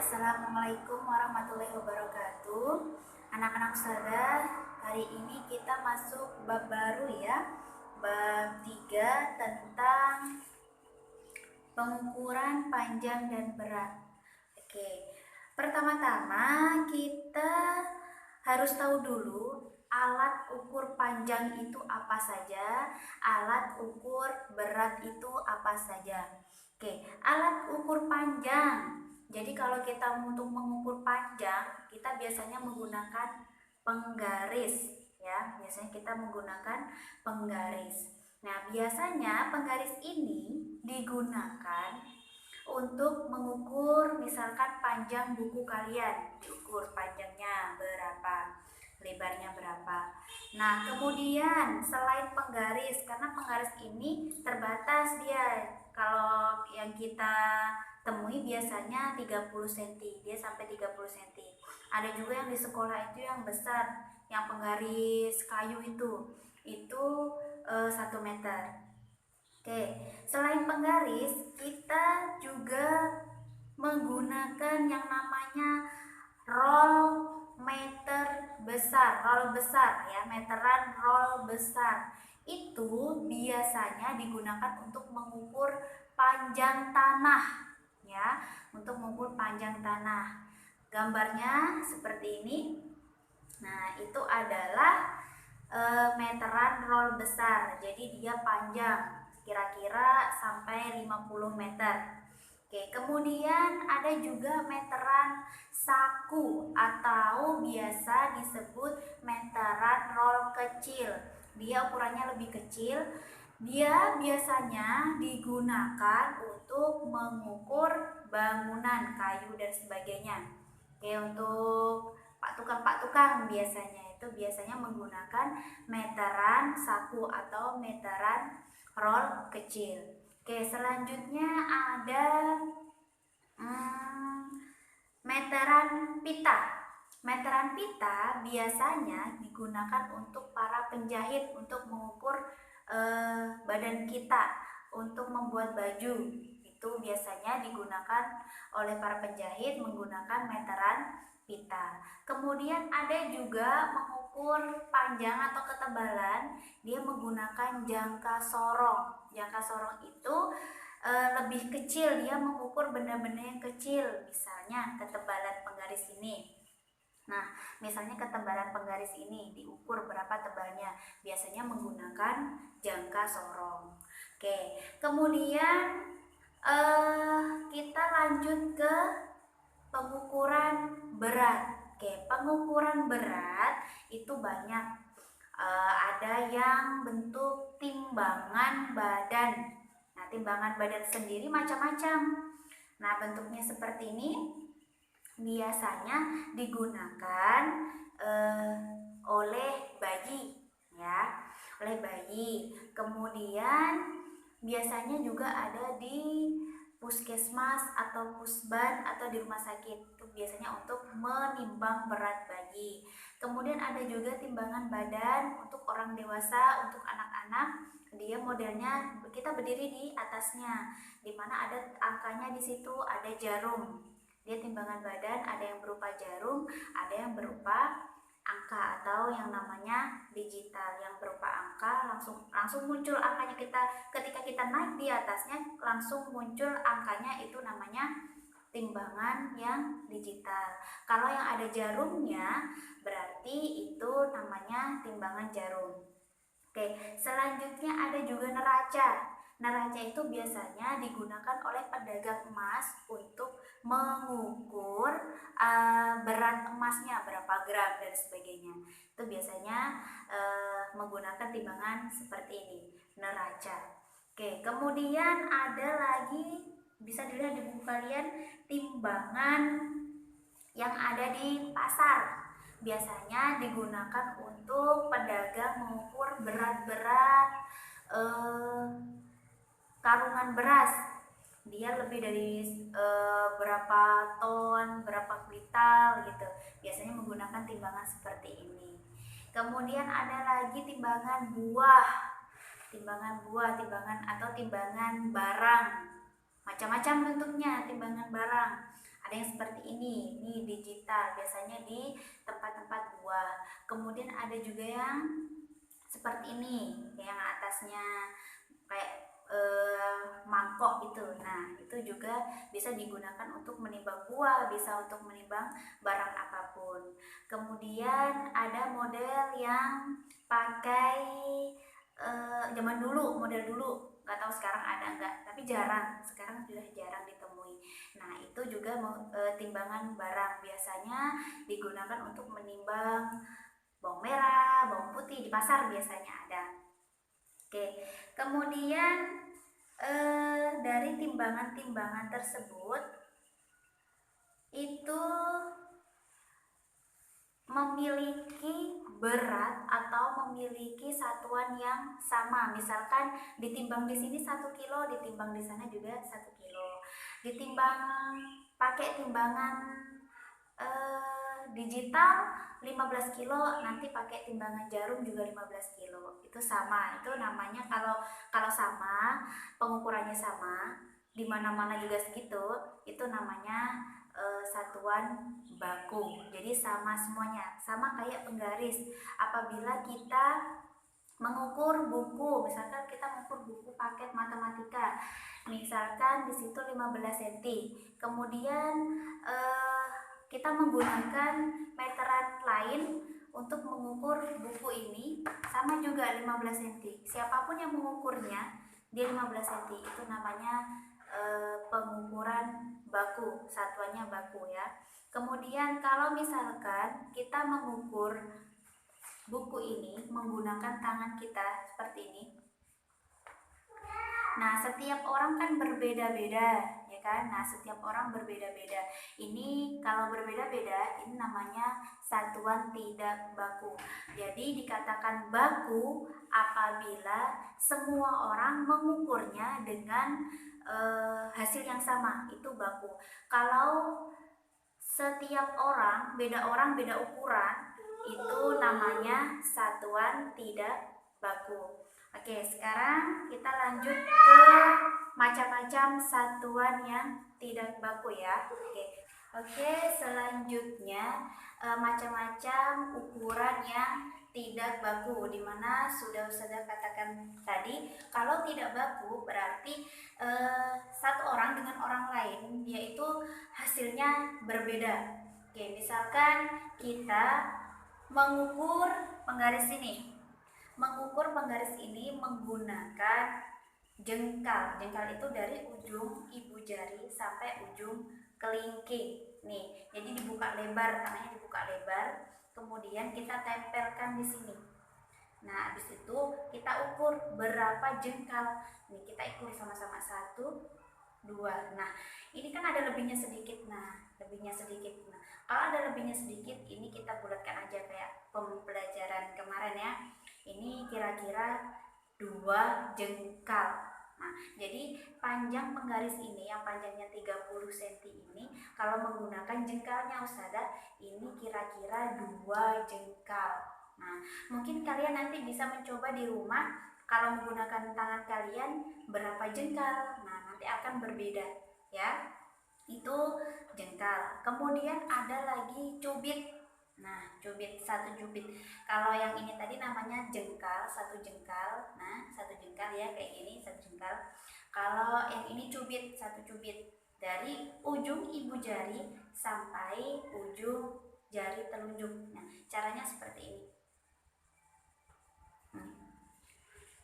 Assalamualaikum warahmatullahi wabarakatuh. Anak-anak ustazah, hari ini kita masuk bab baru ya. Bab 3 tentang pengukuran panjang dan berat. Oke. Pertama-tama kita harus tahu dulu alat ukur panjang itu apa saja, alat ukur berat itu apa saja. Oke, alat ukur panjang. Jadi kalau kita untuk mengukur panjang, kita biasanya menggunakan penggaris ya. Biasanya kita menggunakan penggaris. Nah, biasanya penggaris ini digunakan untuk mengukur misalkan panjang buku kalian, diukur panjangnya berapa, lebarnya berapa. Nah, kemudian selain penggaris, karena penggaris ini terbatas dia, kalau yang kita temui biasanya 30 cm, dia sampai 30 cm. Ada juga yang di sekolah itu yang besar, yang penggaris kayu itu 1 meter. Oke, selain penggaris, kita juga menggunakan yang namanya roll meter besar, roll besar ya, meteran roll besar. Itu biasanya digunakan untuk mengukur panjang tanah ya, untuk mengukur panjang tanah. Gambarnya seperti ini. Nah, itu adalah meteran roll besar. Jadi dia panjang kira-kira sampai 50 meter. Oke, kemudian ada juga meteran saku atau biasa disebut meteran roll kecil. Dia ukurannya lebih kecil. Dia biasanya digunakan untuk mengukur bangunan kayu dan sebagainya. Oke, untuk pak tukang biasanya menggunakan meteran saku atau meteran roll kecil. Oke, selanjutnya ada meteran pita. Meteran pita biasanya digunakan untuk para penjahit untuk mengukur badan kita untuk membuat baju. Itu biasanya digunakan oleh para penjahit menggunakan meteran pita. Kemudian ada juga mengukur panjang atau ketebalan, dia menggunakan jangka sorong. Jangka sorong itu lebih kecil, dia mengukur benda-benda yang kecil, misalnya ketebalan penggaris ini. Nah, misalnya ketebalan penggaris ini diukur berapa tebalnya, biasanya menggunakan jangka sorong. Oke, kemudian kita lanjut ke pengukuran berat. Oke, pengukuran berat itu banyak. Ada yang bentuk timbangan badan. Nah, timbangan badan sendiri macam-macam. Nah, bentuknya seperti ini. Biasanya digunakan oleh bayi ya, oleh bayi. Kemudian biasanya juga ada di puskesmas atau pusban atau di rumah sakit. Itu biasanya untuk menimbang berat bayi. Kemudian ada juga timbangan badan untuk orang dewasa, untuk anak-anak. Dia modelnya kita berdiri di atasnya, dimana ada angkanya di situ, ada jarum. Dia timbangan badan, ada yang berupa jarum, ada yang berupa angka atau yang namanya digital. Yang berupa angka langsung muncul angkanya, ketika kita naik di atasnya langsung muncul angkanya, itu namanya timbangan yang digital. Kalau yang ada jarumnya berarti itu namanya timbangan jarum. Oke, selanjutnya ada juga neraca. Neraca itu biasanya digunakan oleh pedagang emas untuk mengukur berat emasnya berapa gram dan sebagainya. Itu biasanya menggunakan timbangan seperti ini, neraca. Oke, kemudian ada lagi, bisa dilihat di buku kalian, timbangan yang ada di pasar. Biasanya digunakan untuk pedagang mengukur berat-berat karungan beras. Dia lebih dari berapa ton, berapa kuintal gitu. Biasanya menggunakan timbangan seperti ini. Kemudian ada lagi timbangan buah, timbangan atau timbangan barang. Macam-macam bentuknya timbangan barang. Ada yang seperti ini digital, biasanya di tempat-tempat buah. Kemudian ada juga yang seperti ini, yang atasnya kayak mangkok gitu. Nah, itu juga bisa digunakan untuk menimbang buah, bisa untuk menimbang barang apapun. Kemudian ada model yang pakai zaman dulu, model dulu, nggak tahu sekarang ada nggak, tapi jarang, sekarang sudah jarang ditemui. Nah, itu juga timbangan barang, biasanya digunakan untuk menimbang bawang merah, bawang putih, di pasar biasanya ada. Oke, kemudian dari timbangan-timbangan tersebut itu memiliki berat atau memiliki satuan yang sama. Misalkan ditimbang di sini 1 kilo, ditimbang di sana juga 1 kilo. Ditimbang pakai timbangan digital 15 kilo, nanti pakai timbangan jarum juga 15 kilo. Itu sama. Itu namanya kalau sama, pengukurannya sama, di mana-mana juga segitu, itu namanya satuan baku. Jadi sama semuanya, sama kayak penggaris. Apabila kita mengukur buku, misalkan kita mengukur buku paket matematika, misalkan di situ 15 cm. Kemudian kita menggunakan meteran lain untuk mengukur buku ini, sama juga 15 cm. Siapapun yang mengukurnya dia 15 cm, itu namanya pengukuran baku, satuannya baku ya. Kemudian kalau misalkan kita mengukur buku ini menggunakan tangan kita seperti ini. Nah, setiap orang kan berbeda-beda, ya kan? Nah, setiap orang berbeda-beda. Ini kalau berbeda-beda, ini namanya satuan tidak baku. Jadi dikatakan baku apabila semua orang mengukurnya dengan hasil yang sama, itu baku. Kalau setiap orang beda ukuran, itu namanya satuan tidak baku. Oke, sekarang kita lanjut ke macam-macam satuan yang tidak baku ya. Oke, selanjutnya macam-macam ukuran yang tidak baku, dimana sudah katakan tadi, kalau tidak baku berarti satu orang dengan orang lain yaitu hasilnya berbeda. Oke, misalkan kita mengukur penggaris ini. Mengukur penggaris ini menggunakan jengkal. Jengkal itu dari ujung ibu jari sampai ujung kelingking. Nih, jadi dibuka lebar, tangannya dibuka lebar. Kemudian kita tempelkan di sini. Nah, habis itu kita ukur berapa jengkal. Nih, kita ukur sama-sama 1, 2. Nah, ini kan ada lebihnya sedikit. Nah, lebihnya sedikit. Nah, kalau ada lebihnya sedikit, ini kita bulatkan aja kayak pembelajaran kemarin ya. Ini kira-kira 2 jengkal. Nah, jadi panjang penggaris ini yang panjangnya 30 cm ini, kalau menggunakan jengkalnya Ustazah, ini kira-kira 2 jengkal. Nah, mungkin kalian nanti bisa mencoba di rumah, kalau menggunakan tangan kalian berapa jengkal. Nah, nanti akan berbeda ya. Itu jengkal. Kemudian ada lagi cubit. Nah, cubit, 1 cubit. Kalau yang ini tadi namanya jengkal, 1 jengkal. Nah, 1 jengkal ya, kayak gini, 1 jengkal. Kalau yang ini cubit, 1 cubit. Dari ujung ibu jari sampai ujung jari telunjuk. Nah, caranya seperti ini.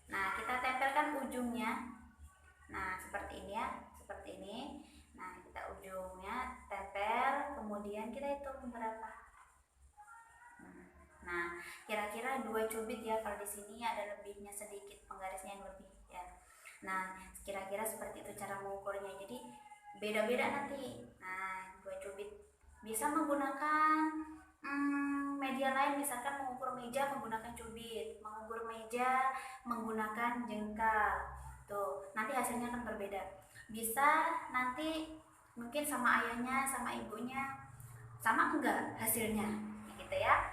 Nah, kita tempelkan ujungnya. Nah, seperti ini ya, seperti ini. Nah, kita ujungnya tempel, kemudian kita hitung berapa. Nah, kira-kira 2 cubit ya. Kalau di sini ada lebihnya sedikit, penggarisnya yang lebih ya. Nah, kira-kira seperti itu cara mengukurnya. Jadi beda-beda nanti. Nah, 2 cubit. Bisa menggunakan media lain, misalkan mengukur meja menggunakan cubit, mengukur meja menggunakan jengkal. Tuh, nanti hasilnya akan berbeda. Bisa nanti mungkin sama ayahnya, sama ibunya, sama enggak hasilnya, gitu ya.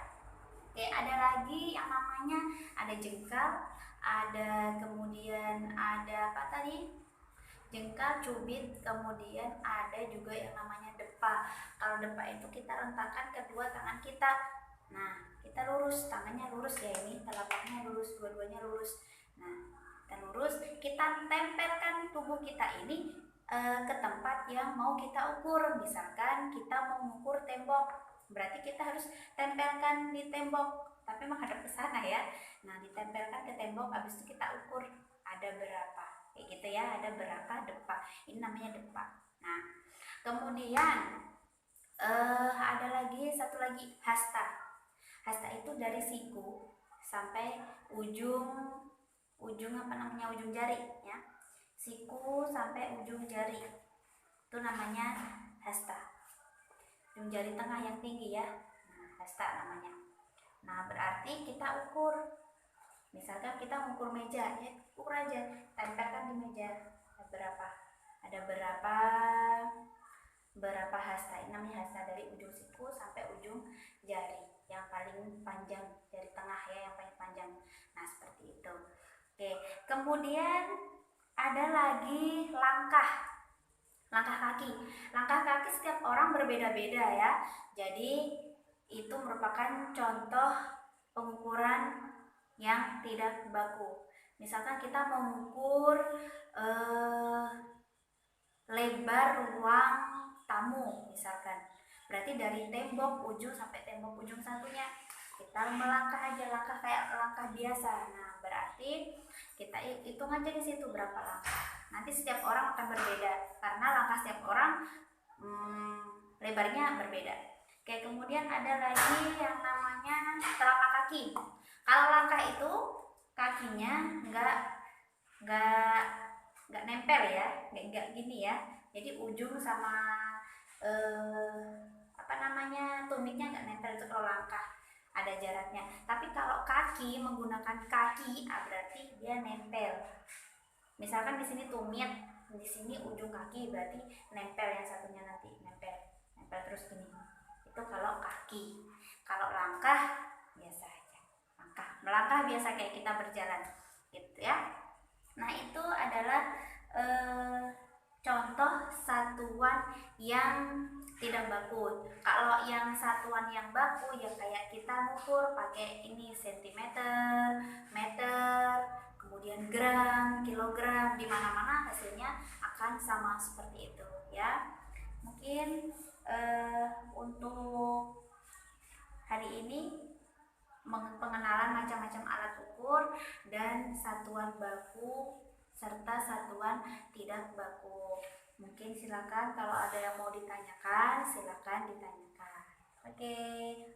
Oke, ada lagi yang namanya ada jengkal, ada kemudian ada apa tadi? jengkal, cubit, kemudian ada juga yang namanya depa. Kalau depa itu kita rentangkan kedua tangan kita. Nah, kita lurus, tangannya lurus ya, ini telapaknya lurus, dua-duanya lurus. Nah, kita lurus, kita tempelkan tubuh kita ini ke tempat yang mau kita ukur. Misalkan kita mau mengukur tembok, berarti kita harus tempelkan di tembok, tapi menghadap ke sana ya. Nah, ditempelkan ke tembok, habis itu kita ukur ada berapa, kayak gitu ya, ada berapa depa. Ini namanya depa. Nah, kemudian ada lagi satu lagi hasta. Hasta itu dari siku sampai ujung apa namanya, ujung jari ya. Siku sampai ujung jari itu namanya hasta. Ujung jari tengah yang tinggi ya. Nah, hasta namanya. Nah, berarti kita ukur. Misalkan kita mengukur meja, ya ukur aja, tempelkan di meja. Ada berapa? Ada berapa hasta? Ini namanya hasta, dari ujung siku sampai ujung jari yang paling panjang, jari tengah ya, yang paling panjang. Nah, seperti itu. Oke, kemudian ada lagi langkah kaki. Langkah kaki setiap orang berbeda-beda ya. Jadi itu merupakan contoh pengukuran yang tidak baku. Misalkan kita mengukur lebar ruang tamu misalkan, berarti dari tembok ujung sampai tembok ujung satunya kita melangkah aja, langkah kayak langkah biasa. Nah, berarti kita hitung aja di situ berapa langkah. Nanti setiap orang akan berbeda karena langkah setiap orang lebarnya berbeda. Oke, kemudian ada lagi yang namanya telapak kaki. Kalau langkah itu kakinya nggak nempel ya, nggak gini ya. Jadi ujung sama apa namanya, tumitnya nggak nempel, itu kalau langkah ada jaraknya. Tapi kalau kaki, menggunakan kaki, berarti dia nempel. Misalkan di sini tumit, di sini ujung kaki, berarti nempel yang satunya, nanti nempel terus gini. Itu kalau kaki. Kalau langkah biasa aja, melangkah biasa kayak kita berjalan gitu ya. Nah, itu adalah contoh satuan yang tidak baku. Kalau yang satuan yang baku ya kayak kita ngukur pakai ini sentimeter, meter, kemudian gram, kilogram, di mana-mana hasilnya akan sama seperti itu ya. Mungkin untuk hari ini pengenalan macam-macam alat ukur dan satuan baku serta satuan tidak baku. Mungkin silakan kalau ada yang mau ditanyakan, silakan ditanyakan. Oke,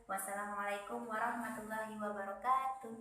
wassalamualaikum warahmatullahi wabarakatuh.